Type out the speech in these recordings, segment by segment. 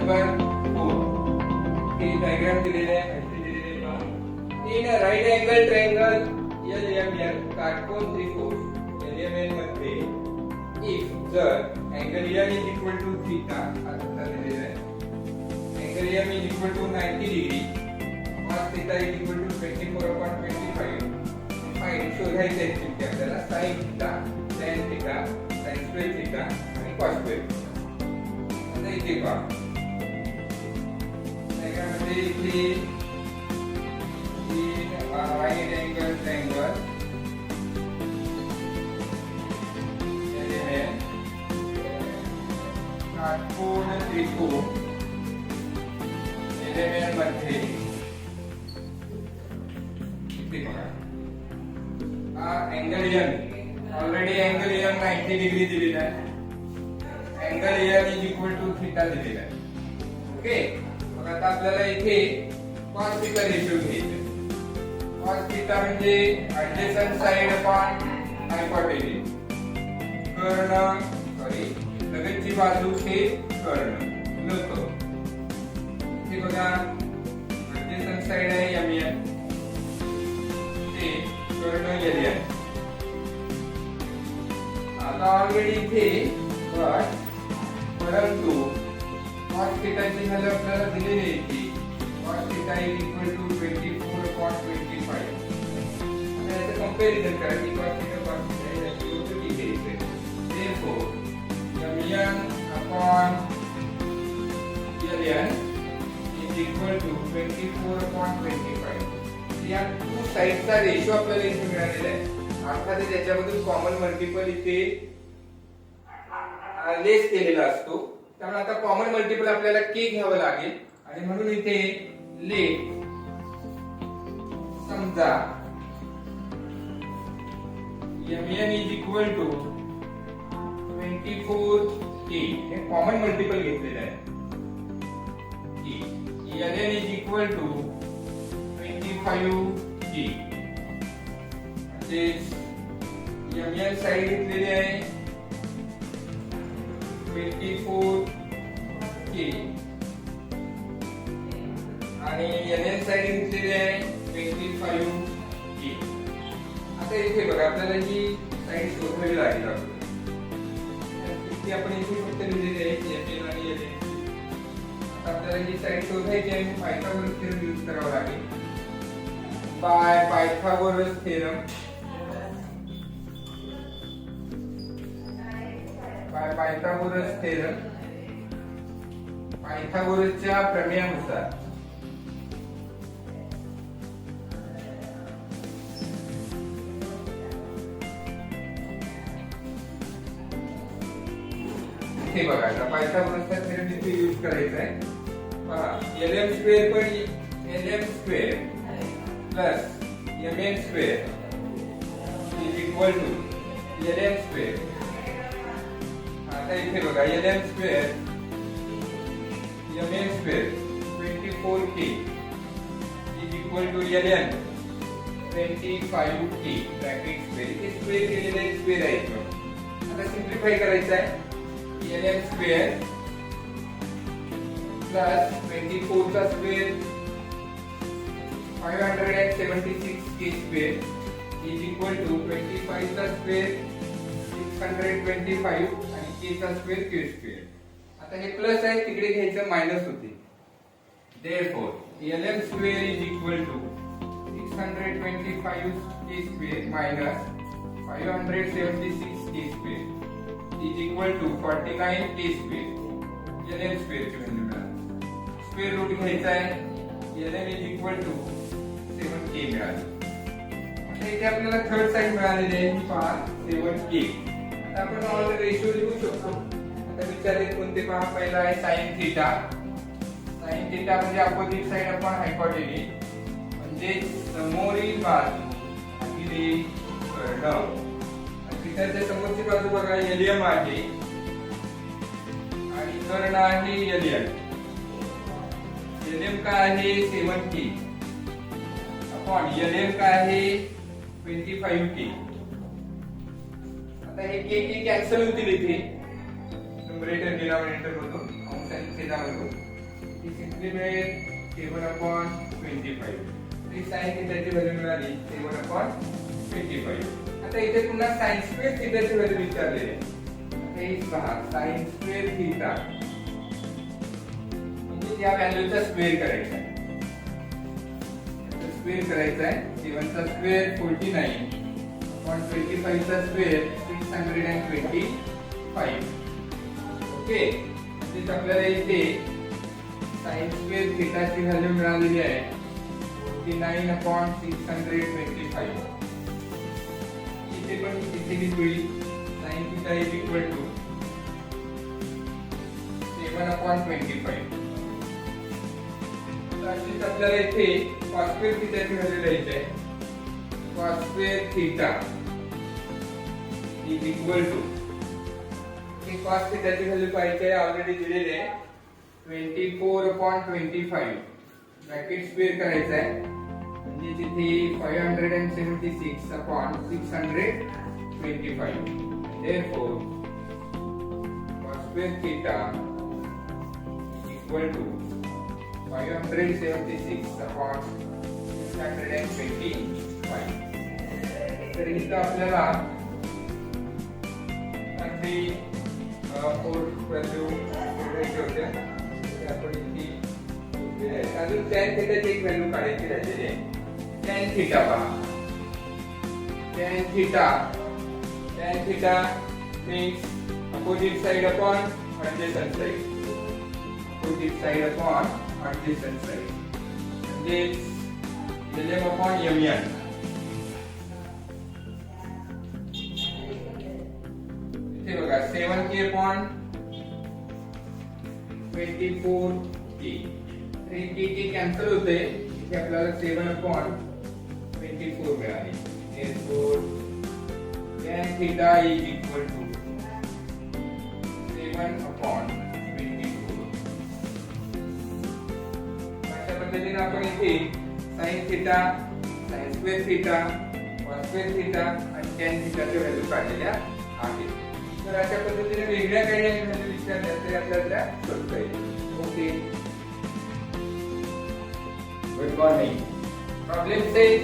Number 4 हे diagram दिलेले आहे, माहिती दिलेली आहे. In right angle triangle LMN काटकोन त्रिकोण LMN मध्ये इफ जर angle N is equal to theta आता दिलेला आहे, angle M is equal to 90 degree, cos theta is equal to 24/25, find शोधायचे आहे की आपल्याला sin theta, tan theta, sin square theta आणि cos स्क्वेअर. आता इथे पहा त्यामध्ये इथे राइट अँगल ट्रायंगल LMN काटकोन त्रिकोण LMN मध्ये इथे बघा हा angle N, already angle N 90 degree दिलेला आहे, angle N is equal to theta दिलेला आहे. ओके, मग आता आपल्याला इथे cos थीटा रेशो घ्यायचा. cos थीटा म्हणजे ऍडजसंट साइड अपॉन हायपोटेन्यूज, कर्ण सॉरी लगतची बाजू हे कर्ण लंब. हे बघा ऍडजसंट साइड आहे MN, ते कर्ण LN. आता ऑलरेडी इथे परंतु cos थीटाची व्हॅल्यू आपल्याला दिलेली आहे की cos theta is equal to 24/25. आता याचं कंपॅरिझन करा की cos थीटा याची व्हॅल्यू किती आहे. therefore MN upon LN is equal to 24/25. या टू साइडचा रेशो आपल्याला इथे मिळालेला आहे. अर्थात त्याच्यामधून कॉमन मल्टिपल इथे लेस केलेला असतो, त्यामुळे आता कॉमन मल्टिपल आपल्याला k घ्यावं लागेल आणि म्हणून इथे लेट समजा MN is equal to 24k हे कॉमन मल्टिपल घेतलेलं आहे. LN is equal to 25k म्हणजे MN साइड घेतलेली आहे 24k आणि LN साइड घेतलेली आहे 25k. आता इथे बघा आपल्याला ही साइड शोधावी लागेल. आपण इथे फक्त लिहिलेली आहे MN आणि LN. आता आपल्याला ही साइड शोधायची आहे, पायथागोरस थेरम यूज करावा लागेल. By Pythagoras theorem, Pythagoras theorem, पायथागोरसच्या प्रमेयानुसार हे बघा आता पायथागोरसचा थेरम इथे यूज करायचा आहे. पहा LM स्क्वेअर पण LM square plus MN square is equal to LM square. आता इथे बघा LM square MN square 24k is equal to LN 25k bracket square. इथे स्क्वेअर केलेलं आहे, स्क्वेअर आहे. आता सिम्प्लिफाय करायचं आहे. LN स्क्वेअर प्लस 24 चा square 576k square is equal to 25 चा स्क्वेअर 625 आणि k चा स्क्वेअर k स्क्वेअर. आता हे प्लस आहे, तिकडे घ्यायचं मायनस होते. therefore LM square is equal to 625k square minus 576k square is equal to 49k square. LM square ची व्हॅल्यू मिळाली. स्क्वेअर रूट घ्यायचा आहे. LM is equal to 7k मिळाली. आता इथे आपल्याला थर्ड साइड मिळालेली आहे, पहा 7k. आता आपण ऑल रेशो लिहू शकतो. आता विचारले कोणते पहा, पहिला आहे sin थीटा. sin थीटा म्हणजे अपोजिट साइड अपॉन हायपोटेन्यूज म्हणजे समोरील बाजू भागिले कर्ण. थीटाच्या समोरची बाजू बघा LM आहे आणि कर्ण आहे LN. LM काय आहे 7k अपॉन LM काय आहे 25k. आता हे k कॅन्सल होतील इथे, न्यूमरेटर डिनॉमिनेटर मधून, अंश आणि छेदामधून. मिळेल 7/25. ही साइन थिटाची व्हॅल्यू मिळाली 7/25. आता इथे पुन्हा साइन स्क्वेअर थिटाची व्हॅल्यू विचारलेली आहे. हे पहा साइन स्क्वेअर थिटा म्हणजे या व्हॅल्यूचा स्क्वेअर करायचा आहे. स्क्वेअर करायचा आहे. 7 चा स्क्वेअर 49/25 चा स्क्वेअर 625. ओके, म्हणजे आपल्याला इथे साइन स्क्वेअर थिटाची व्हॅल्यू मिळालेली आहे 49/625. इथे पण इथे किती होईल? Sine theta is equal to 7/25. तर अशीच आपल्याला इथे cos स्क्वेअर थिटाची व्हॅल्यू द्यायची आहे. cos square theta is equal to cos थिटाची व्हॅल्यू पाहिजे आहे. ऑलरेडी दिलेली आहे 24/25. ब्रॅकेट स्क्वेअर करायचा आहे म्हणजे तिथे 576/625. therefore cos square theta equal to 576/625. तर इथं आपल्याला अगदी 4 व्हॅल्यू शोधायची होते. आपण इथे अजून tan थीटाची एक व्हॅल्यू काढायची राहिलेली आहे. tan थीटा पहा. tan theta means opposite side upon adjacent side. Opposite side upon adjacent side. This LM upon MN. इथे बघा 7k upon 24k. 3k cancel होते. इथे आपल्याला 7/24 मिळाली. therefore tan theta is equal to 7/24. अशा पद्धतीने आपण इथे sin theta, sin square theta, cos square theta आणि tan थिटाच्या व्हॅल्यू काढलेल्या आहेत. तर अशा पद्धतीने वेगळ्या काही व्हॅल्यू विचारल्या तरी आपल्याला शोधता येईल. Okay, good morning. Problem set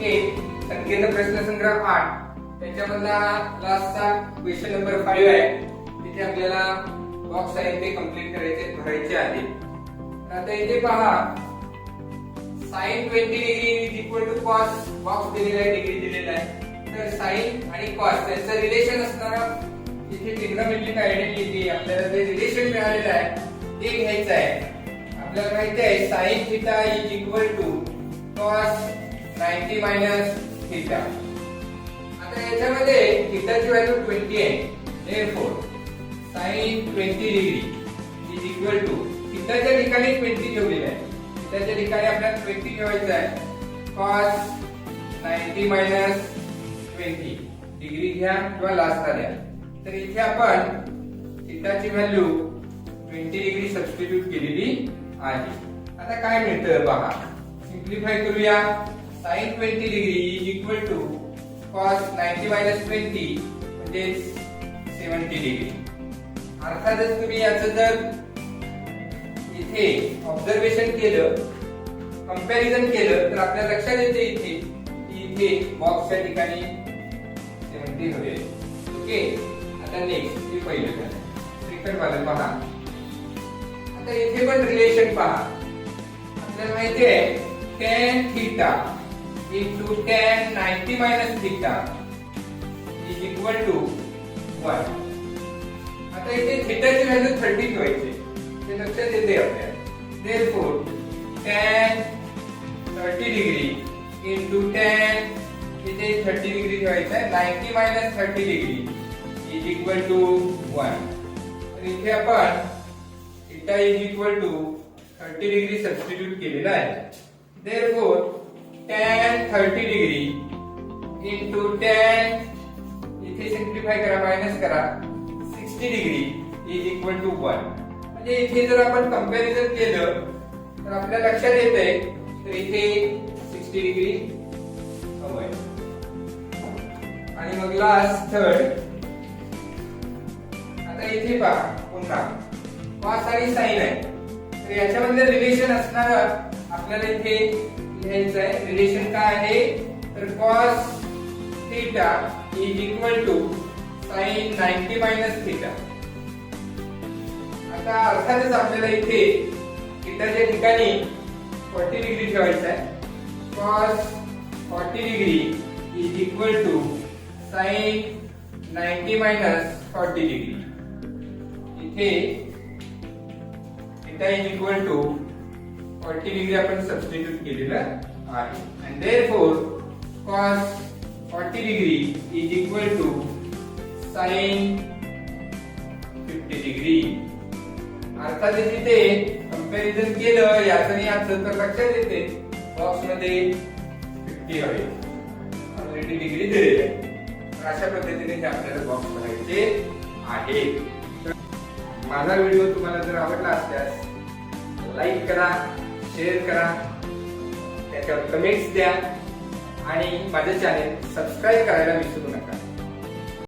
8 संख्येचा प्रश्नसंग्रह 8 त्याच्यामधला लास्टचा क्वेश्चन नंबर 5 आहे. तिथे आपल्याला बॉक्स आहे ते कंप्लीट करायचे, भरायचे आहे. आता इथे पहा sin 20 degree is equal to cos. Box दिलेला आहे, डिग्री दिलेला आहे. तर sin आणि cos त्यांचं रिलेशन असणार. इथे ट्रिग्नोमेट्रिक आयडेंटिटी आपल्याला जे रिलेशन मिळालेलं आहे ते घ्यायचं आहे. आपल्याला माहिती आहे sin theta is equal to cos 90 minus theta. आता याच्यामध्ये थीटाची व्हॅल्यू 20 आहे. therefore sin 20 degree is equal to थीटाच्या ठिकाणी 20 ठेवलेलं आहे. थीटाच्या ठिकाणी आपल्याला 20 ठेवायचं आहे. cos 90 मायनस 20 डिग्री घ्या किंवा लास्टला द्या. तर इथे आपण थीटाची व्हॅल्यू 20 डिग्री सबस्टिट्यूट केलेली आहे. आता काय मिळतं पहा, सिम्प्लिफाय करूया. sin 20 degree is equal to cos 90 minus 20 म्हणजे 70 डिग्री. अर्थातच तुम्ही याचं जर इथे ऑब्झर्वेशन केलं, कंपॅरिझन केलं तर आपल्या लक्षात येते इथे की इथे बॉक्सच्या ठिकाणी 70 हवे. ओके, आता नेक्स्ट हे पहिलं झालं. सेकंड वाला पहा. आता इथे पण रिलेशन पहा. आपल्याला माहिती आहे tan theta into tan 90 minus theta is equal to 1. आता इथे थीटाची व्हॅल्यू 30 ठेवायची. ते लक्षात येते आपल्याला. therefore tan 30 degree into tan इथे 30 डिग्री ठेवायचं आहे. 90 minus 30 degree is equal to 1. तर इथे आपण theta is equal to 30 degree substitute केलेला आहे. therefore tan 30 degree into tan इथे सिम्प्लिफाय करा, मायनस करा, 60 डिग्री इज इक्वल टू 1. म्हणजे इथे जर आपण कंपॅरिझन केलं तर आपल्या लक्षात येतंय तर इथे 60 डिग्री हवंय. आणि मग लास्ट थर्ड. आता इथे पहा पुन्हा cos आणि sin आहे. तर याच्यामधलं रिलेशन असणार आपल्याला इथे लिहायचं आहे. रिलेशन काय आहे तर cos theta is equal to sin 90 minus theta. आता अर्थातच आपल्याला इथे थीटाच्या ठिकाणी 40 डिग्री ठेवायचं आहे. cos 40 degree is equal to sin 90 minus 40 degree. इथे theta is equal to 40 degree आपण सबस्टिट्यूट केलेलं आहे. and therefore cos 40 degree is equal to sin 50 degree. अर्थात इथे कंपॅरिझन केलं याचं आणि याचं तर लक्षात येते बॉक्स मध्ये 50 आहे ऑलरेडी डिग्री दिलेली आहे. तर अशा पद्धतीने हे आपल्याला बॉक्स भरायचे आहे. माझा व्हिडिओ तुम्हाला जर आवडला असल्यास लाईक करा, शेअर करा, त्याच्यावर कमेंट्स द्या आणि माझे चॅनेल सबस्क्राईब करायला विसरू नका.